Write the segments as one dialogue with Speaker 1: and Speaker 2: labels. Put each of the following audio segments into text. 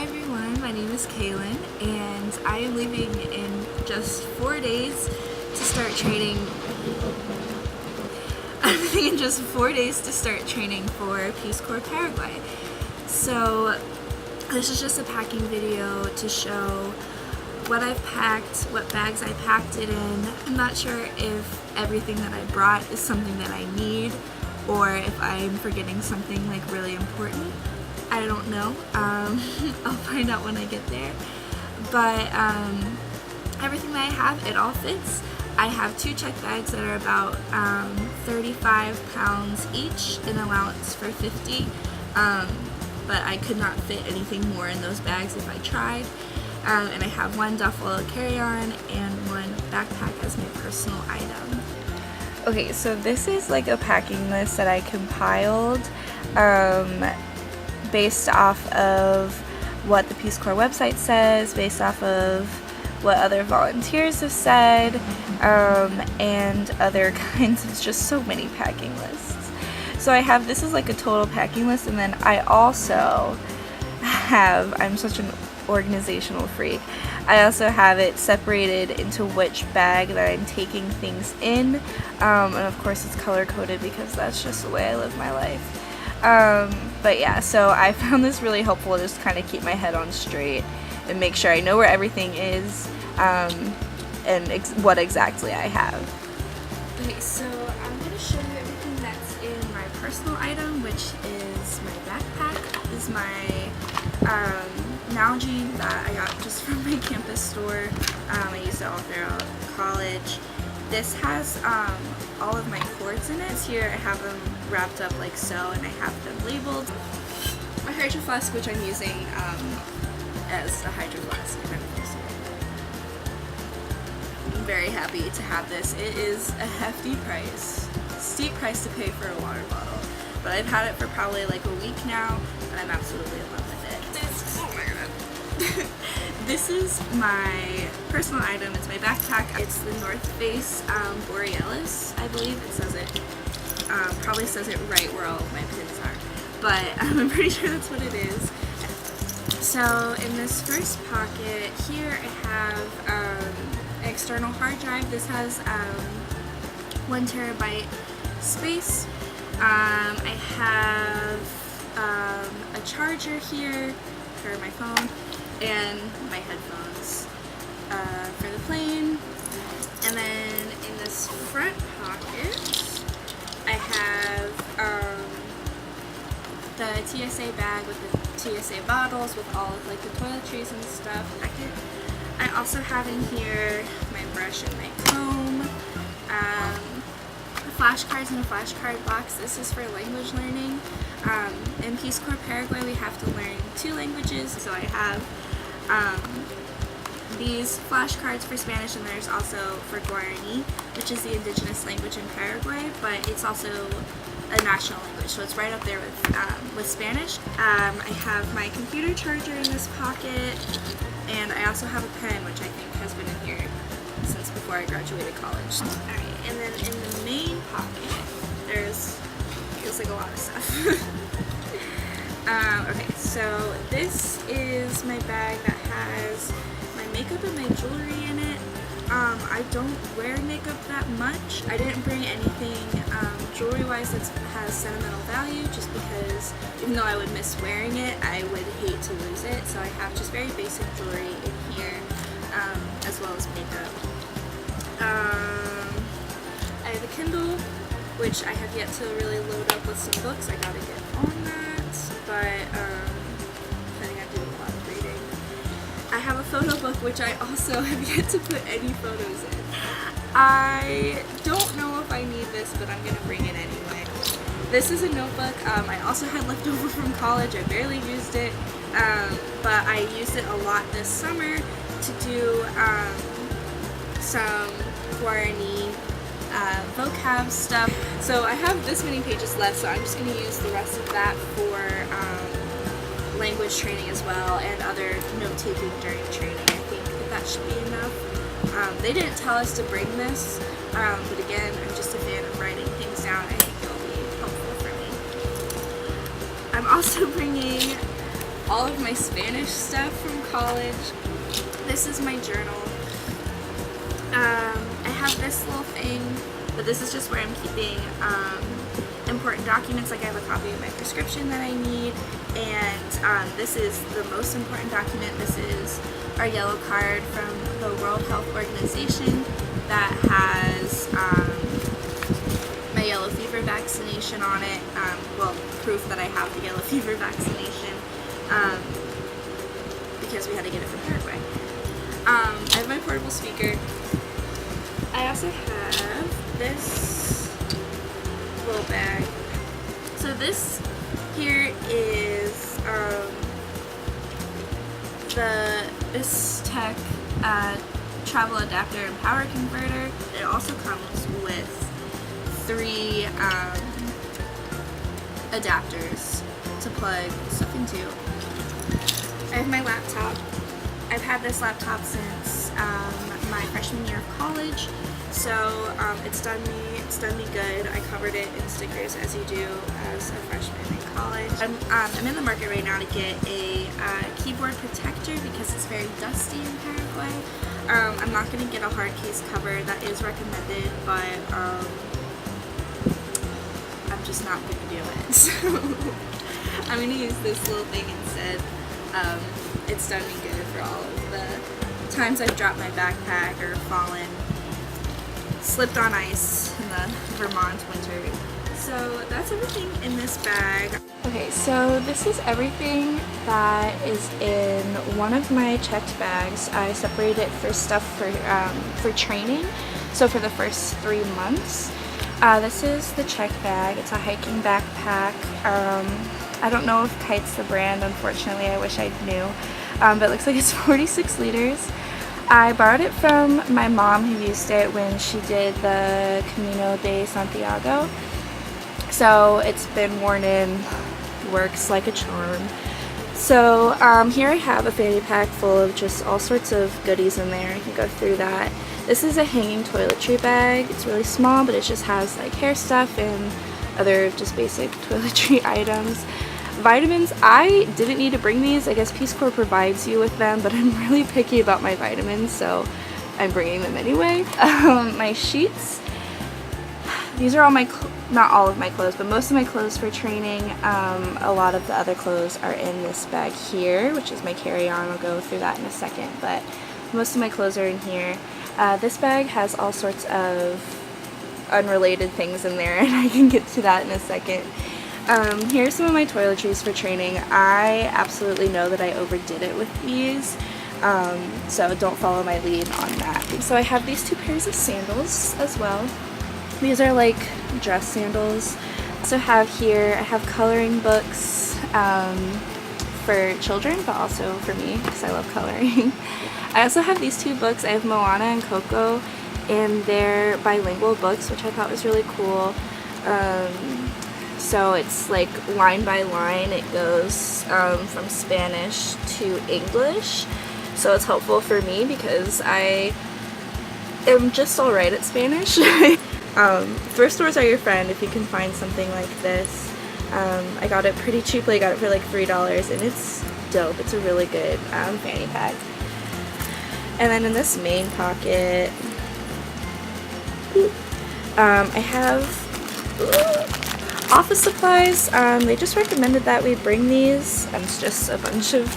Speaker 1: Hi everyone, my name is Kaylin and I am leaving in just 4 days to start training. I'm leaving in just 4 days to start training for Peace Corps Paraguay. So this is just a packing video to show what I've packed, what bags I packed it in. I'm not sure if everything that I brought is something that I need or if I'm forgetting something like really important. I don't know. I'll find out when I get there. But everything that I have, it all fits. I have 2 check bags that are about 35 pounds each, an allowance for 50. But I could not fit anything more in those bags if I tried. And I have 1 duffel carry-on and 1 backpack as my personal item.
Speaker 2: Okay, so this is like a packing list that I compiled based off of what the Peace Corps website says, based off of what other volunteers have said, and other kinds of just so many packing lists. So I have, this is like a total packing list, and then I also have, I'm such an organizational freak, I also have it separated into which bag that I'm taking things in, and of course it's color coded because that's just the way I live my life. But yeah, so I found this really helpful to just kind of keep my head on straight and make sure I know where everything is, and what exactly I have.
Speaker 1: Okay, so I'm going to show you everything that's in my personal item, which is my backpack. This is my Nalgene that I got just from my campus store. I used it all throughout college. This has all of my cords in it. Here I have them wrapped up like so, and I have them labeled. My Hydro Flask, which I'm using as a Hydro Flask. I'm very happy to have this. It is a hefty price, steep price to pay for a water bottle, but I've had it for probably like a week now, and I'm absolutely in love with it. Oh my god. This is my personal item. It's my backpack. It's the North Face Borealis, I believe it says it. Probably says it right where all of my pins are, but I'm pretty sure that's what it is. So in this first pocket here I have an external hard drive. This has 1 terabyte space. I have a charger here for my phone and my headphones for the plane. And then in this front pocket I have the TSA bag with the TSA bottles with all of like the toiletries and stuff. I also have in here my brush and my comb, flashcards in a flashcard box. This is for language learning. In Peace Corps Paraguay we have to learn 2 languages, so I have these flashcards for Spanish, and there's also for Guarani, which is the indigenous language in Paraguay, but it's also a national language, so it's right up there with Spanish. I have my computer charger in this pocket, and I also have a pen, which I think has been in here since before I graduated college. Alright, and then in the main pocket, there's like a lot of stuff. Okay, so this is my bag that has my makeup and my jewelry in it. I don't wear makeup that much. I didn't bring anything jewelry-wise that has sentimental value, just because even though I would miss wearing it, I would hate to lose it. So I have just very basic jewelry in here, as well as makeup. I have a Kindle, which I have yet to really load up with some books. I gotta get on that, but planning on doing a lot of reading. I have a photo book, which I also have yet to put any photos in. I don't know if I need this, but I'm gonna bring it anyway. This is a notebook I also had left over from college. I barely used it, but I used it a lot this summer to do some Guarani vocab stuff. So I have this many pages left, so I'm just going to use the rest of that for language training as well, and other note-taking during training. I think that should be enough. They didn't tell us to bring this, but again, I'm just a fan of writing things down. I think it'll be helpful for me. I'm also bringing all of my Spanish stuff from college. This is my journal. I have this little thing, but this is just where I'm keeping important documents. Like I have a copy of my prescription that I need, and this is the most important document. This is our yellow card from the World Health Organization that has my yellow fever vaccination on it. Well, proof that I have the yellow fever vaccination because we had to get it from Paraguay. I have my portable speaker. I also have this little bag. So this here is the Tech travel adapter and power converter. It also comes with 3 adapters to plug stuff into. I have my laptop. I've had this laptop since my freshman year of college, so it's done me good. I covered it in stickers as you do as a freshman in college. I'm in the market right now to get a keyboard protector because it's very dusty in Paraguay. I'm not going to get a hard case cover. That is recommended, but I'm just not going to do it. So I'm going to use this little thing instead. It's done me good for all of the times I've dropped my backpack or fallen, slipped on ice in the Vermont winter. So that's everything in this bag.
Speaker 2: Okay, so this is everything that is in one of my checked bags. I separated it for stuff for training, so for the first 3 months. This is the check bag. It's a hiking backpack. I don't know if Kite's the brand, unfortunately. I wish I knew. But it looks like it's 46 liters. I borrowed it from my mom, who used it when she did the Camino de Santiago. So it's been worn in, works like a charm. So here I have a fanny pack full of just all sorts of goodies in there. I can go through that. This is a hanging toiletry bag. It's really small, but it just has like hair stuff and other just basic toiletry items. Vitamins, I didn't need to bring these. I guess Peace Corps provides you with them, but I'm really picky about my vitamins, so I'm bringing them anyway. My sheets, these are all my, not all of my clothes, but most of my clothes for training. A lot of the other clothes are in this bag here, which is my carry-on. I'll go through that in a second, but most of my clothes are in here. This bag has all sorts of unrelated things in there, and I can get to that in a second. Here's some of my toiletries for training. I absolutely know that I overdid it with these, so don't follow my lead on that. So I have these 2 pairs of sandals as well. These are like dress sandals. I also have here, I have coloring books for children, but also for me because I love coloring. I also have these 2 books. I have Moana and Coco, and they're bilingual books, which I thought was really cool. So it's like line by line, it goes from Spanish to English. So it's helpful for me because I am just alright at Spanish. Thrift stores are your friend if you can find something like this. I got it pretty cheaply. I got it for like $3, and it's dope. It's a really good fanny pack. And then in this main pocket, I have office supplies. They just recommended that we bring these, and it's just a bunch of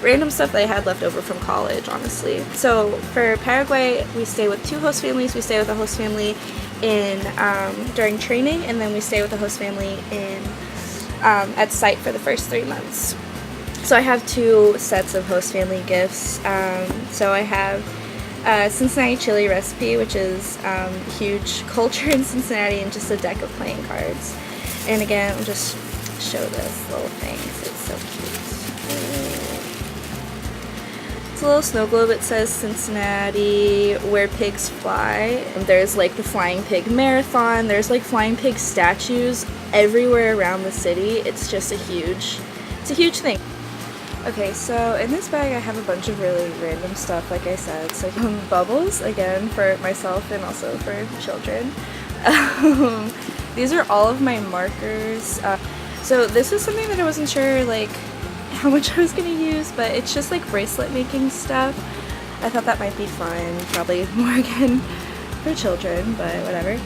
Speaker 2: random stuff that I had left over from college, honestly. So for Paraguay, we stay with 2 host families. We stay with a host family in during training, and then we stay with a host family in at site for the first 3 months. So I have 2 sets of host family gifts. So I have Cincinnati chili recipe, which is huge culture in Cincinnati, and just a deck of playing cards. And again, I'll just show this little thing. It's so cute. It's a little snow globe. It says Cincinnati, where pigs fly. And there's like the Flying Pig Marathon. There's like Flying Pig statues everywhere around the city. It's just a huge thing. Okay, so in this bag I have a bunch of really random stuff, like I said. So bubbles, again, for myself and also for children. These are all of my markers. So this is something that I wasn't sure like how much I was gonna use, but it's just like bracelet making stuff. I thought that might be fun, probably more again for children, but whatever.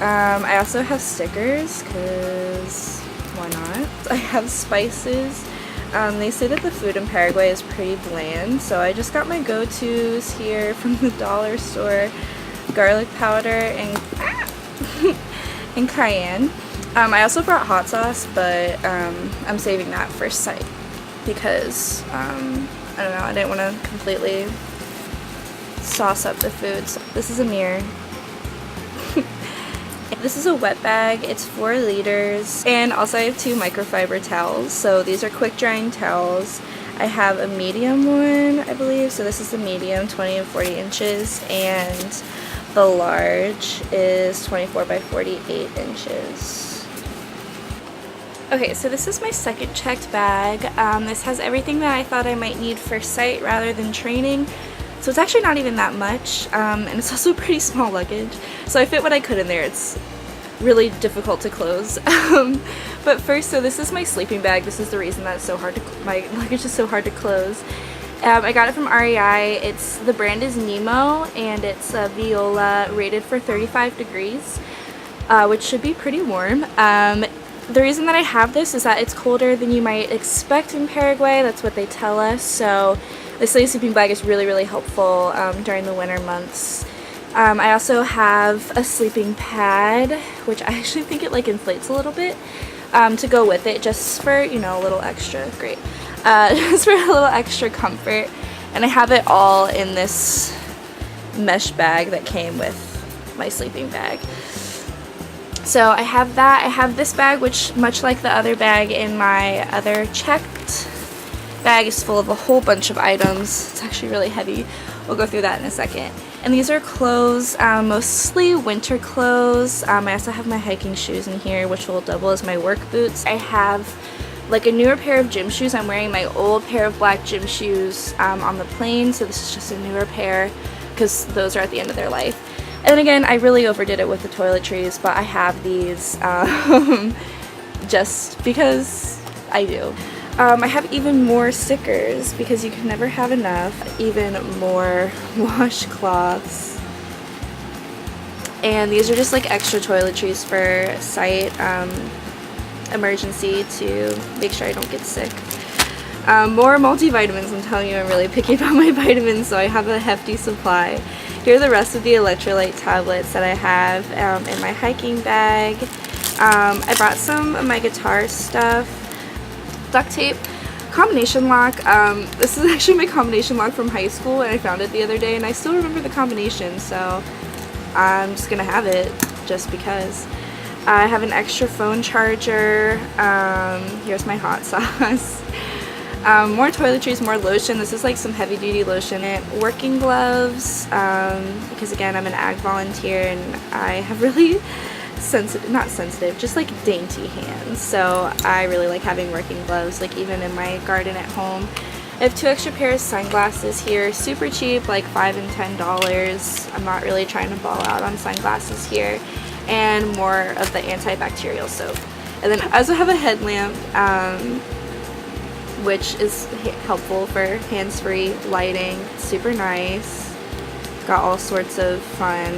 Speaker 2: I also have stickers, because why not? I have spices. They say that the food in Paraguay is pretty bland, so I just got my go-tos here from the dollar store. Garlic powder and, and cayenne. I also brought hot sauce, but I'm saving that for site because, I don't know, I didn't want to completely sauce up the food. So this is a mirror. This is a wet bag. It's 4 liters. And also I have 2 microfiber towels. So these are quick drying towels. I have a medium one, I believe. So this is the medium, 20 and 40 inches. And the large is 24 by 48 inches. Okay, so this is my second checked bag. This has everything that I thought I might need for site rather than training. So it's actually not even that much, and it's also pretty small luggage. So I fit what I could in there. It's really difficult to close. But first, so this is my sleeping bag. This is the reason that it's so hard to, my luggage is so hard to close. I got it from REI. The brand is Nemo, and it's a Viola rated for 35 degrees, which should be pretty warm. The reason that I have this is that it's colder than you might expect in Paraguay. That's what they tell us. So this sleeping bag is really, really helpful during the winter months. I also have a sleeping pad, which I actually think it like inflates a little bit to go with it, just for, you know, a little extra, great, just for a little extra comfort. And I have it all in this mesh bag that came with my sleeping bag. So I have that. I have this bag, which much like the other bag in my other checked bag, is full of a whole bunch of items. It's actually really heavy. We'll go through that in a second. And these are clothes, mostly winter clothes. I also have my hiking shoes in here, which will double as my work boots. I have like a newer pair of gym shoes. I'm wearing my old pair of black gym shoes on the plane, so this is just a newer pair because those are at the end of their life. And then again, I really overdid it with the toiletries, but I have these just because I do. I have even more stickers because you can never have enough. Even more washcloths. And these are just like extra toiletries for site emergency to make sure I don't get sick. More multivitamins. I'm telling you, I'm really picky about my vitamins, so I have a hefty supply. Here are the rest of the electrolyte tablets that I have in my hiking bag. I brought some of my guitar stuff. Duct tape, combination lock. This is actually my combination lock from high school, and I found it the other day, and I still remember the combination, so I'm just gonna have it just because. I have an extra phone charger. Here's my hot sauce. More toiletries, more lotion. This is like some heavy duty lotion. Working gloves, because again, I'm an ag volunteer and I have really not sensitive, just like dainty hands. So I really like having working gloves, like even in my garden at home. I have 2 extra pairs of sunglasses here, super cheap, like $5 and $10. I'm not really trying to ball out on sunglasses here. And more of the antibacterial soap. And then I also have a headlamp, which is helpful for hands-free lighting. Super nice. Got all sorts of fun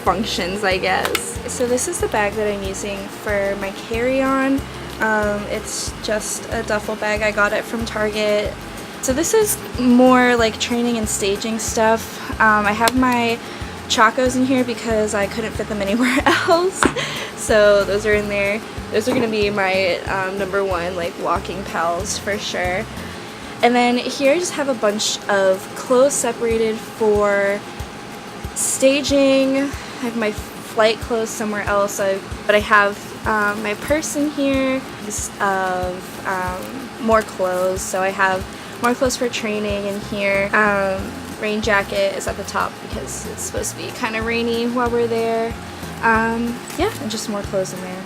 Speaker 2: functions, I guess. So this is the bag that I'm using for my carry-on. It's just a duffel bag. I got it from Target. So this is more like training and staging stuff. I have my Chacos in here because I couldn't fit them anywhere else. So those are in there. Those are going to be my number 1 like walking pals for sure. And then here I just have a bunch of clothes separated for staging. I have my flight clothes somewhere else, but I have my purse in here of more clothes. So I have more clothes for training in here. Rain jacket is at the top because it's supposed to be kind of rainy while we're there. Yeah, and just more clothes in there.